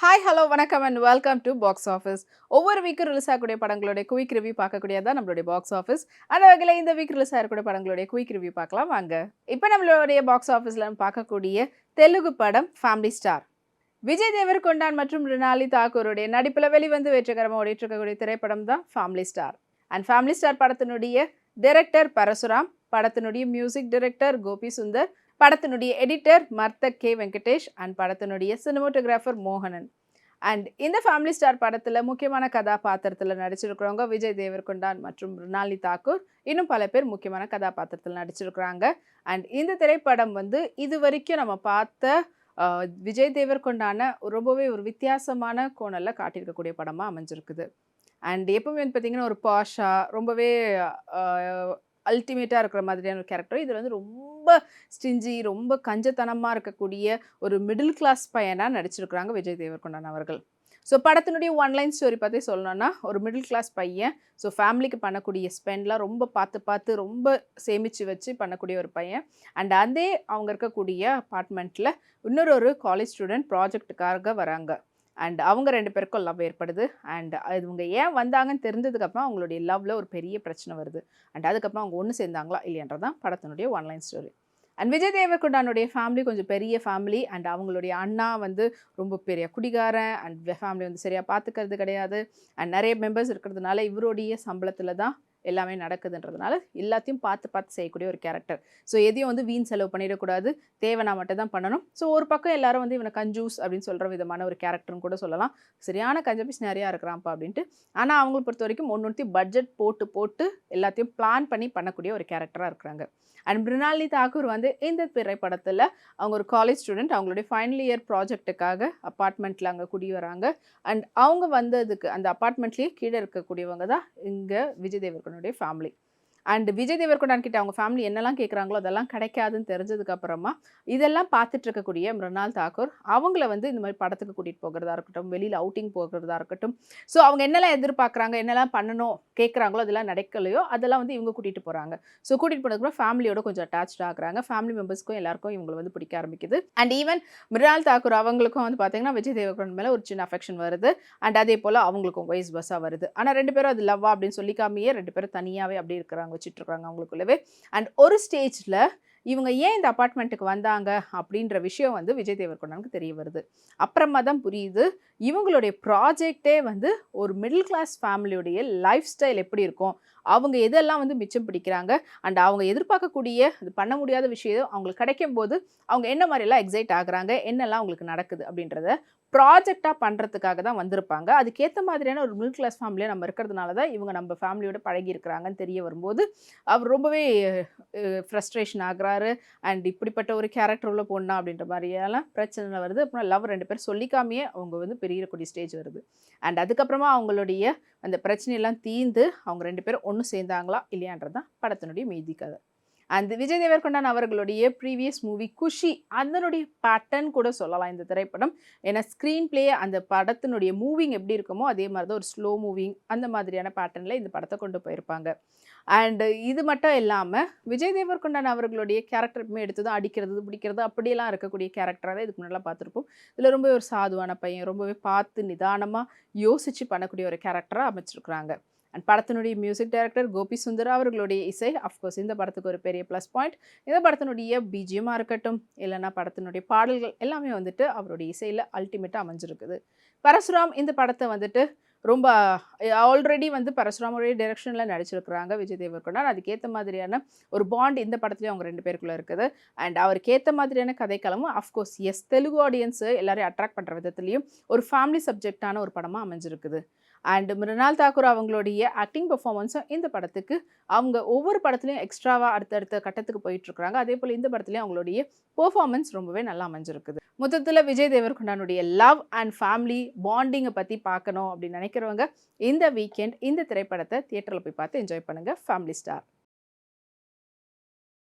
Hi hello வணக்கம் and welcome to box office. ஒவ்வொரு வீக்கும் release ஆகக்கூடிய படங்களுடைய குயிக் ரிவ்யூ பார்க்கக்கூடியதான் நம்மளுடைய பாக்ஸ் ஆஃபீஸ். அந்த வகையில் இந்த வீக் ரிலீஸ் ஆகக்கூடிய படங்களுடைய குயிக் ரிவ்யூ பார்க்கலாம் வாங்க. இப்போ நம்மளுடைய பாக்ஸ் ஆஃபீஸில் பார்க்கக்கூடிய தெலுங்கு படம் ஃபேமிலி ஸ்டார். விஜய் தேவர்கொண்டான் மற்றும் ரினாலி தாக்கூருடைய நடிப்பில் வெளிவந்து வெற்றிகரமாக ஓடிட்டு இருக்கக்கூடிய திரைப்படம் தான் family star. And family star படத்தினுடைய டைரக்டர் பரசுராம், படத்தினுடைய மியூசிக் டைரக்டர் கோபி சுந்தர், படத்தினுடைய எடிட்டர் மர்த்தக் கே வெங்கடேஷ் அண்ட் படத்தினுடைய சினிமோட்டோகிராஃபர் மோகனன். அண்ட் இந்த ஃபேமிலி ஸ்டார் படத்தில் முக்கியமான கதாபாத்திரத்தில் நடிச்சிருக்கிறவங்க விஜய் தேவர்கொண்டான் மற்றும் ரினாலி தாக்கூர். இன்னும் பல பேர் முக்கியமான கதாபாத்திரத்தில் நடிச்சிருக்கிறாங்க. அண்ட் இந்த திரைப்படம் இது வரைக்கும் நம்ம பார்த்த விஜய் தேவர்கொண்டான ரொம்பவே ஒரு வித்தியாசமான கோணலில் காட்டியிருக்கக்கூடிய படமாக அமைஞ்சிருக்குது. அண்ட் எப்பவுமே பார்த்தீங்கன்னா ஒரு பாஷா ரொம்பவே அல்டிமேட்டாக இருக்கிற மாதிரியான ஒரு கேரக்டர். இதில் ரொம்ப ஸ்டிஞ்சி, ரொம்ப கஞ்சத்தனமாக இருக்கக்கூடிய ஒரு மிடில் கிளாஸ் பையனாக நடிச்சிருக்கிறாங்க விஜய் தேவர்கொண்டான் அவர்கள். ஸோ படத்தினுடைய ஒன்லைன் ஸ்டோரி பற்றி சொல்லணும்னா, ஒரு மிடில் கிளாஸ் பையன். ஸோ ஃபேமிலிக்கு பண்ணக்கூடிய ஸ்பெண்ட்லாம் ரொம்ப பார்த்து ரொம்ப சேமித்து வச்சு பண்ணக்கூடிய ஒரு பையன். அண்ட் அதே அவங்க இருக்கக்கூடிய அப்பார்ட்மெண்ட்டில் இன்னொரு காலேஜ் ஸ்டூடெண்ட் ப்ராஜெக்ட்டுக்காக வராங்க. அண்ட் அவங்க 2 பேருக்கும் லவ் ஏற்படுது. அண்ட் இவங்க ஏன் வந்தாங்கன்னு தெரிஞ்சதுக்கப்புறம் அவங்களுடைய லவ்வில் ஒரு பெரிய பிரச்சனை வருது. அண்ட் அதுக்கப்புறம் அவங்க ஒன்று சேர்ந்தாங்களா இல்லையன்றதான் படத்தினுடைய ஒன்லைன் ஸ்டோரி. அண்ட் விஜய் தேவர்கொண்டானுடைய ஃபேமிலி கொஞ்சம் பெரிய ஃபேமிலி. அண்ட் அவங்களுடைய அண்ணா ரொம்ப பெரிய குடிகாரன். அண்ட் ஃபேமிலி சரியாக பார்த்துக்கிறது கிடையாது. அண்ட் நிறைய மெம்பர்ஸ் இருக்கிறதுனால இவருடைய சம்பளத்தில் தான் எல்லாமே நடக்குதுன்றதுனால எல்லாத்தையும் பார்த்து செய்யக்கூடிய ஒரு கேரக்டர். ஸோ எதையும் வீண் செலவு பண்ணிடக்கூடாது, தேவைனா மட்டும் தான் பண்ணணும். ஸோ ஒரு பக்கம் எல்லாரும் இவனை கஞ்சூஸ் அப்படின்னு சொல்கிற விதமான ஒரு கேரக்டர்னு கூட சொல்லலாம். சரியான கஞ்சபிஸ் நிறையா இருக்கிறான்ப்பா அப்படின்ட்டு. ஆனால் அவங்களை பொறுத்த வரைக்கும் ஒன்றுத்தையும் பட்ஜெட் போட்டு எல்லாத்தையும் பிளான் பண்ணி பண்ணக்கூடிய ஒரு கேரக்டராக இருக்கிறாங்க. அண்ட் மிருனாலினி தாக்கூர் இந்த திரைப்படத்தில் அவங்க ஒரு காலேஜ் ஸ்டூடெண்ட். அவங்களுடைய ஃபைனல் இயர் ப்ராஜெக்ட்டுக்காக அப்பார்ட்மெண்ட்டில் அங்கே குடி வராங்க. அண்ட் அவங்க வந்ததுக்கு அந்த அப்பார்ட்மெண்ட்லேயே கீழே இருக்கக்கூடியவங்க தான் இங்கே விஜய் தேவர்கொண்டானுடைய ஃபேமிலி. அண்ட் விஜய் தேவர்கொண்டான் கிட்ட அவங்க ஃபேமிலி என்னெல்லாம் கேட்குறாங்களோ அதெல்லாம் கிடைக்காதுன்னு தெரிஞ்சதுக்கப்புறமா இதெல்லாம் பார்த்துட்டு இருக்கக்கூடிய மிருனால் தாக்கூர் அவங்கள இந்த மாதிரி படத்துக்கு கூட்டிகிட்டு போகிறதா இருக்கட்டும், வெளியில் அவுட்டிங் போகிறதா இருக்கட்டும், ஸோ அவங்க என்னெல்லாம் எதிர்பார்க்குறாங்க, என்னெல்லாம் பண்ணணும் கேட்குறாங்களோ அதெல்லாம் நடக்கலையோ அதெல்லாம் இவங்க கூட்டிகிட்டு போகிறாங்க. ஸோ கூட்டிகிட்டு போனதுக்கப்புறம் ஃபேமிலியோட கொஞ்சம் அட்டாச்சாக ஆகுறாங்க. ஃபேமிலி மெம்பர்ஸ்க்கும் எல்லாருக்கும் இவங்களை பிடிக்க ஆரம்பிக்குது. அண்ட் ஈவன் மிருனால் தாக்கூர் அவங்களுக்கும் பார்த்தீங்கன்னா விஜய் தேவர்கொண்டான் மேலே ஒரு சின்ன அஃபெக்ஷன் வருது. அண்ட் அதே போல் அவங்களுக்கும் வயசு பஸ்ஸாக வருது. ஆனால் 2 பேரும் அது லவ்வா அப்படின்னு சொல்லிக்காமையே 2 பேரும் தனியாகவே அப்படி இருக்கிறாங்க, வச்சுட்ருக்காங்க அவங்களுக்குள்ளவே. அண்ட் ஒரு ஸ்டேஜில் இவங்க ஏன் இந்த அப்பார்ட்மெண்ட்டுக்கு வந்தாங்க அப்படின்ற விஷயம் விஜய் தேவர்கொண்டானுக்கு தெரிய வருது. அப்புறமா தான் புரியுது இவங்களுடைய ப்ராஜெக்டே ஒரு மிடில் கிளாஸ் ஃபேமிலியுடைய லைஃப் ஸ்டைல் எப்படி இருக்கும், அவங்க எதெல்லாம் மிச்சம் பிடிக்கிறாங்க, அண்ட் அவங்க எதிர்பார்க்கக்கூடிய அது பண்ண முடியாத விஷயம் அவங்களுக்கு கிடைக்கும் போது அவங்க என்ன மாதிரிலாம் எக்ஸைட் ஆகுறாங்க, என்னெல்லாம் அவங்களுக்கு நடக்குது அப்படின்றத ப்ராஜெக்டாக பண்ணுறதுக்காக தான் வந்திருப்பாங்க. அதுக்கேற்ற மாதிரியான ஒரு மிடில் கிளாஸ் ஃபேமிலியாக நம்ம இருக்கிறதுனால தான் இவங்க நம்ம ஃபேமிலியோட பழகி இருக்கிறாங்கன்னு தெரிய வரும்போது அவர் ரொம்பவே ஃப்ரஸ்ட்ரேஷன் ஆகுறாரு. அண்ட் இப்படிப்பட்ட ஒரு கேரக்டர் உள்ள பொண்ணா அப்படின்ற மாதிரியெல்லாம் பிரச்சனை வருது. அப்புறம் லவ் 2 பேர் சொல்லிக்காமையே அவங்க பெரியக்கூடிய ஸ்டேஜ் வருது. அண்ட் அதுக்கப்புறமா அவங்களுடைய அந்த பிரச்சனையெல்லாம் தீர்ந்து அவங்க 2 பேரும் ஒன்று சேர்ந்தாங்களா இல்லையான்றதான் படத்தினுடைய மீதி கதை. அந்த விஜய் தேவர்கொண்டான் அவர்களுடைய ப்ரீவியஸ் மூவி குஷி அதனுடைய பேட்டர்ன் கூட சொல்லலாம் இந்த திரைப்படம். ஏன்னா ஸ்க்ரீன் பிளே அந்த படத்தினுடைய மூவிங் எப்படி இருக்குமோ அதே மாதிரி தான் ஒரு ஸ்லோ மூவிங் அந்த மாதிரியான பேட்டர்னில் இந்த படத்தை கொண்டு போயிருப்பாங்க. அண்ட் இது மட்டும் இல்லாமல் விஜய் தேவர்கொண்டான் அவர்களுடைய கேரக்டர் எப்பவுமே எடுத்ததும் அடிக்கிறது பிடிக்கிறது அப்படியெல்லாம் இருக்கக்கூடிய கேரக்டராக தான் இதுக்கு முன்னெல்லாம் பார்த்துருப்போம். இதில் ரொம்பவே ஒரு சாதுவான பையன், ரொம்பவே பார்த்து நிதானமாக யோசித்து பண்ணக்கூடிய ஒரு கேரக்டராக அமைச்சிருக்கிறாங்க. அண்ட் படத்தினுடைய மியூசிக் டைரக்டர் கோபி சுந்தர் அவர்களுடைய இசை அஃப்கோர்ஸ் இந்த படத்துக்கு ஒரு பெரிய ப்ளஸ் பாயிண்ட். இந்த படத்தினுடைய பிஜிஎம்மாக இருக்கட்டும் இல்லைன்னா படத்தினுடைய பாடல்கள் எல்லாமே அவருடைய இசையில் அல்டிமேட்டாக அமைஞ்சிருக்குது. பரசுராம் இந்த படத்தை ரொம்ப ஆல்ரெடி பரசுராமுடைய டைரக்ஷனில் நடிச்சிருக்கிறாங்க விஜய் தேவர்கொண்டான். அதுக்கேற்ற மாதிரியான ஒரு பாண்ட் இந்த படத்துலேயும் அவங்க 2 பேருக்குள்ளே இருக்குது. அண்ட் அவருக்கு ஏற்ற மாதிரியான கதைக்களமும் அஃப்கோர்ஸ் தெலுங்கு ஆடியன்ஸு எல்லாரையும் அட்ராக்ட் பண்ணுற விதத்துலையும் ஒரு ஃபேமிலி சப்ஜெக்டான ஒரு படமாக அமைஞ்சிருக்குது. அண்ட் மிருனால் தாக்கூர் அவங்களுடைய ஆக்டிங் பெர்ஃபார்மன்ஸும் இந்த படத்துக்கு அவங்க ஒவ்வொரு படத்துலையும் எக்ஸ்ட்ராவாக அடுத்தடுத்த கட்டத்துக்கு போயிட்டுருக்குறாங்க. அதே போல் இந்த படத்துலையும் அவங்களுடைய பெர்ஃபார்மன்ஸ் ரொம்பவே நல்லா அமைஞ்சிருக்குது. மொத்தத்தில் விஜய் தேவர்கொண்டானுடைய லவ் அண்ட் ஃபேமிலி பாண்டிங்கை பற்றி பார்க்கணும் அப்படின்னு நினைக்கிறவங்க இந்த வீக்கெண்ட் இந்த திரைப்படத்தை தியேட்டரில் போய் பார்த்து என்ஜாய் பண்ணுங்கள். Family star.